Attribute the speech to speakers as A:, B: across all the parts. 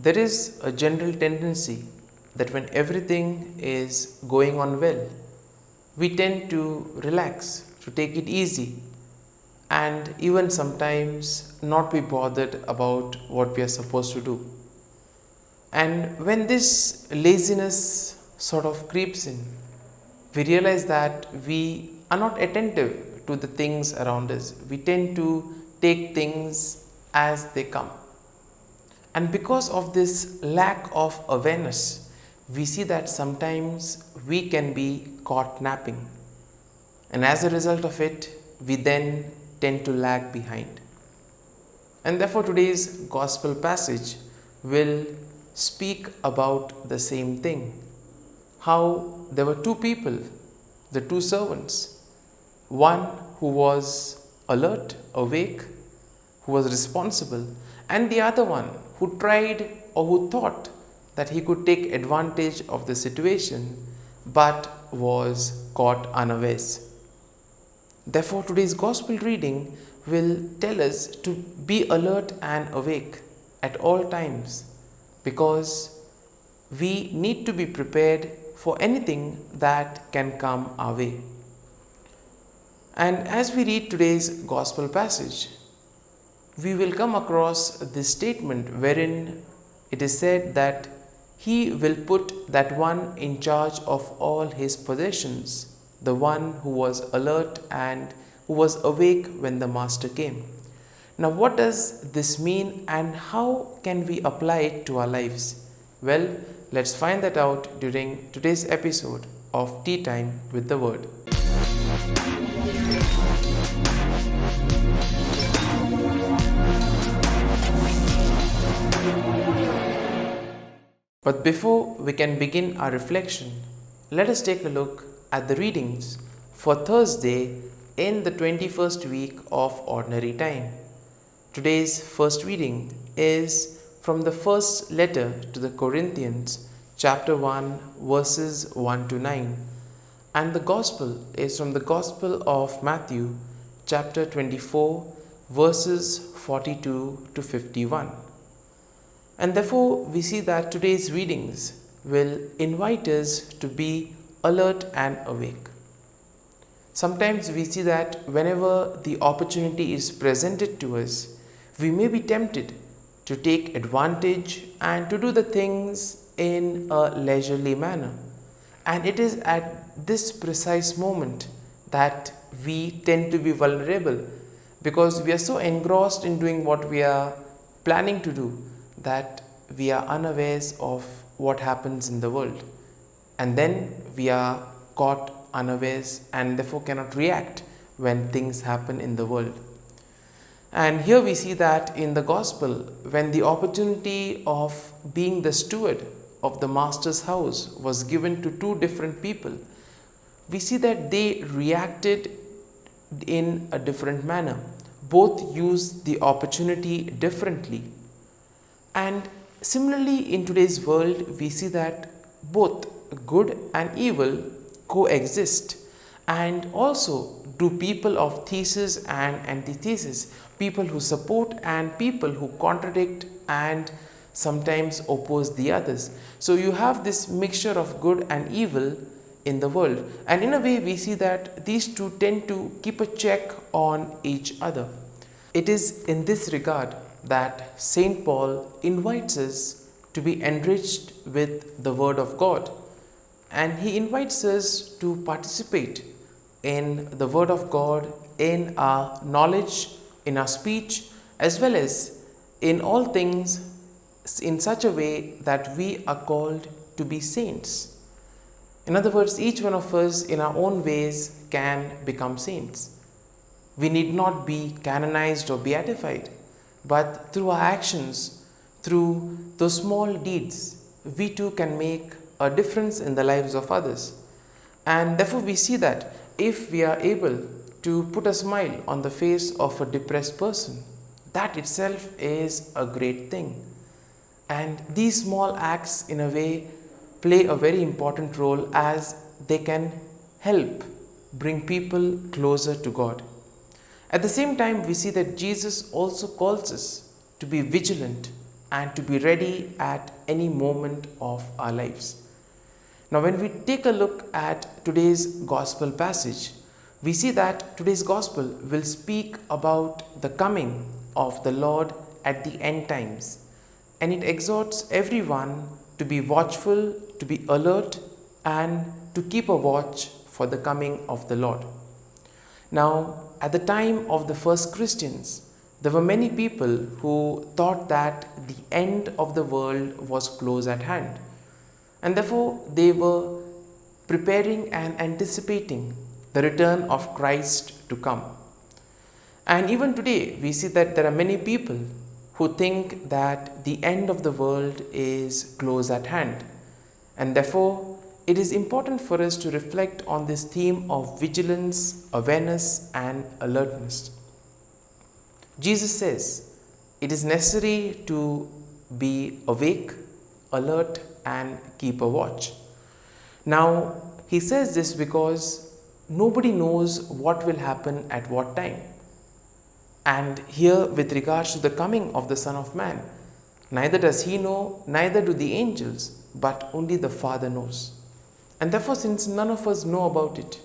A: There is a general tendency that when everything is going on well, we tend to relax, to take it easy, and even sometimes not be bothered about what we are supposed to do. And when this laziness sort of creeps in, we realize that we are not attentive to the things around us. We tend to take things as they come. And because of this lack of awareness, we see that sometimes we can be caught napping. And as a result of it, we then tend to lag behind. And therefore, today's gospel passage will speak about the same thing. How there were two people, the two servants, one who was alert, awake, who was responsible, and the other one who tried or who thought that he could take advantage of the situation but was caught unawares. Therefore, today's gospel reading will tell us to be alert and awake at all times, because we need to be prepared for anything that can come our way. And as we read today's gospel passage, we will come across this statement wherein it is said that he will put that one in charge of all his possessions, the one who was alert and who was awake when the master came. Now, what does this mean and how can we apply it to our lives? Well, let's find that out during today's episode of Tea Time with the Word. But before we can begin our reflection, let us take a look at the readings for Thursday in the 21st week of Ordinary Time. Today's first reading is from the first letter to the Corinthians, chapter 1, verses 1 to 9. And the Gospel is from the Gospel of Matthew, chapter 24, verses 42 to 51. And therefore, we see that today's readings will invite us to be alert and awake. Sometimes we see that whenever the opportunity is presented to us, we may be tempted to take advantage and to do the things in a leisurely manner. And it is at this precise moment that we tend to be vulnerable, because we are so engrossed in doing what we are planning to do that we are unawares of what happens in the world, and then we are caught unawares and therefore cannot react when things happen in the world. And here we see that in the gospel, when the opportunity of being the steward of the master's house was given to two different people, we see that they reacted in a different manner. Both used the opportunity differently. And similarly, in today's world, we see that both good and evil coexist. And also, do people of thesis and antithesis, people who support and people who contradict and sometimes oppose the others. So you have this mixture of good and evil in the world. And in a way, we see that these two tend to keep a check on each other. It is in this regard that Saint Paul invites us to be enriched with the Word of God. And he invites us to participate in the Word of God, in our knowledge, in our speech, as well as in all things in such a way that we are called to be saints. In other words, each one of us in our own ways can become saints. We need not be canonized or beatified, but through our actions, through those small deeds, we too can make a difference in the lives of others. And therefore we see that if we are able to put a smile on the face of a depressed person, that itself is a great thing. And these small acts in a way play a very important role, as they can help bring people closer to God. At the same time, we see that Jesus also calls us to be vigilant, and to be ready at any moment of our lives. Now, when we take a look at today's gospel passage, we see that today's gospel will speak about the coming of the Lord at the end times, and it exhorts everyone to be watchful, to be alert, and to keep a watch for the coming of the Lord. Now, at the time of the first Christians, there were many people who thought that the end of the world was close at hand, and therefore they were preparing and anticipating the return of Christ to come. And even today, we see that there are many people who think that the end of the world is close at hand, and therefore it is important for us to reflect on this theme of vigilance, awareness, and alertness. Jesus says it is necessary to be awake, alert, and keep a watch. Now, he says this because nobody knows what will happen at what time. And here, with regards to the coming of the Son of Man, neither does he know, neither do the angels, but only the Father knows. And therefore, since none of us know about it,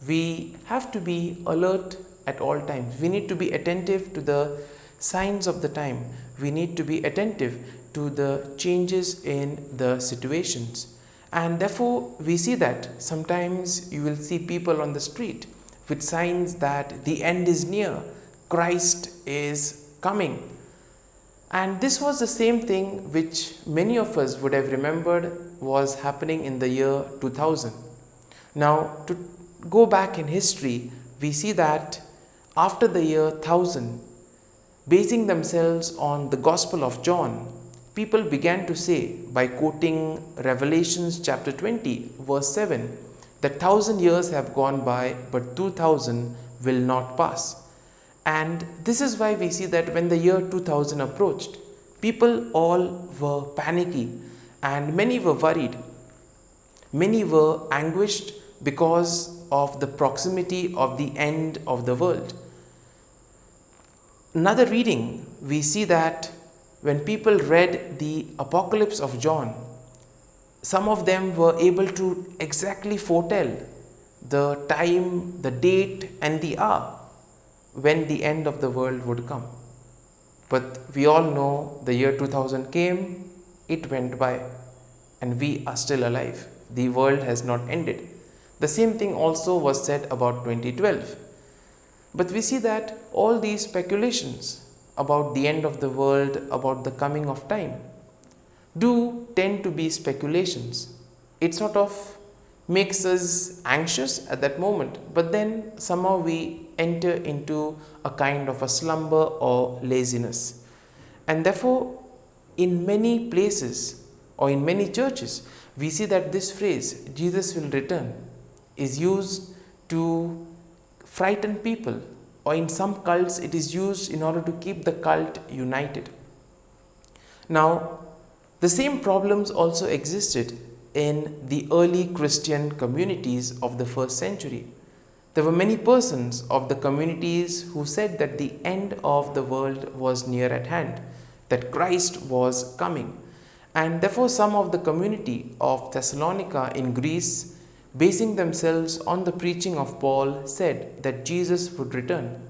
A: we have to be alert at all times. We need to be attentive to the signs of the time. We need to be attentive to the changes in the situations. And therefore, we see that sometimes you will see people on the street with signs that the end is near, Christ is coming. And this was the same thing which many of us would have remembered was happening in the year 2000. Now, to go back in history, we see that after the year 1000, basing themselves on the Gospel of John, people began to say, by quoting Revelations chapter 20, verse 7, that 1000 years have gone by, but 2000 will not pass. And this is why we see that when the year 2000 approached, people all were panicky and many were worried. Many were anguished because of the proximity of the end of the world. Another reading, we see that when people read the Apocalypse of John, some of them were able to exactly foretell the time, the date, and the hour when the end of the world would come. But we all know the year 2000 came, it went by, and we are still alive. The world has not ended. The same thing also was said about 2012. But we see that all these speculations about the end of the world, about the coming of time, do tend to be speculations. It sort of makes us anxious at that moment, but then somehow we enter into a kind of a slumber or laziness. And therefore, in many places or in many churches, we see that this phrase, Jesus will return, is used to frighten people, or in some cults it is used in order to keep the cult united. Now, the same problems also existed in the early Christian communities of the first century. There were many persons of the communities who said that the end of the world was near at hand, that Christ was coming. And therefore, some of the community of Thessalonica in Greece, basing themselves on the preaching of Paul, said that Jesus would return.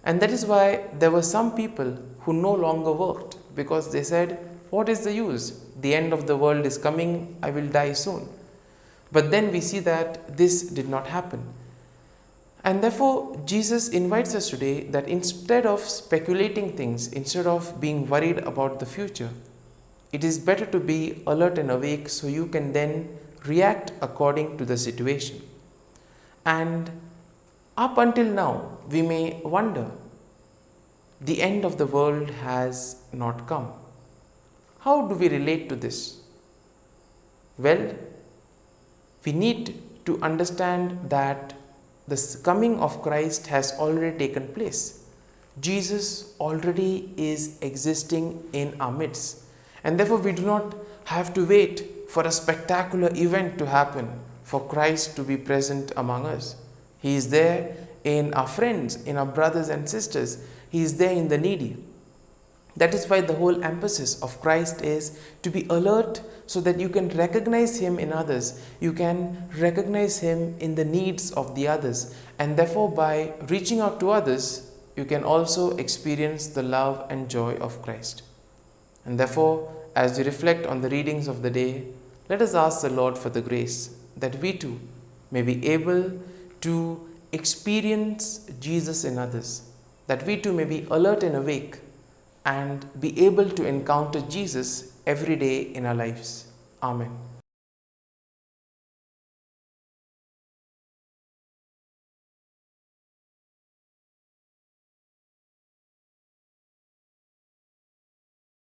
A: And that is why there were some people who no longer worked, because they said, what is the use? The end of the world is coming, I will die soon. But then we see that this did not happen. And therefore, Jesus invites us today that instead of speculating things, instead of being worried about the future, it is better to be alert and awake so you can then react according to the situation. And up until now, we may wonder, the end of the world has not come. How do we relate to this? Well, we need to understand that the coming of Christ has already taken place. Jesus already is existing in our midst. And therefore, we do not have to wait for a spectacular event to happen for Christ to be present among us. He is there in our friends, in our brothers and sisters. He is there in the needy. That is why the whole emphasis of Christ is to be alert so that you can recognize Him in others. You can recognize Him in the needs of the others. And therefore, by reaching out to others, you can also experience the love and joy of Christ. And therefore, as we reflect on the readings of the day, let us ask the Lord for the grace that we too may be able to experience Jesus in others, that we too may be alert and awake and be able to encounter Jesus every day in our lives. Amen.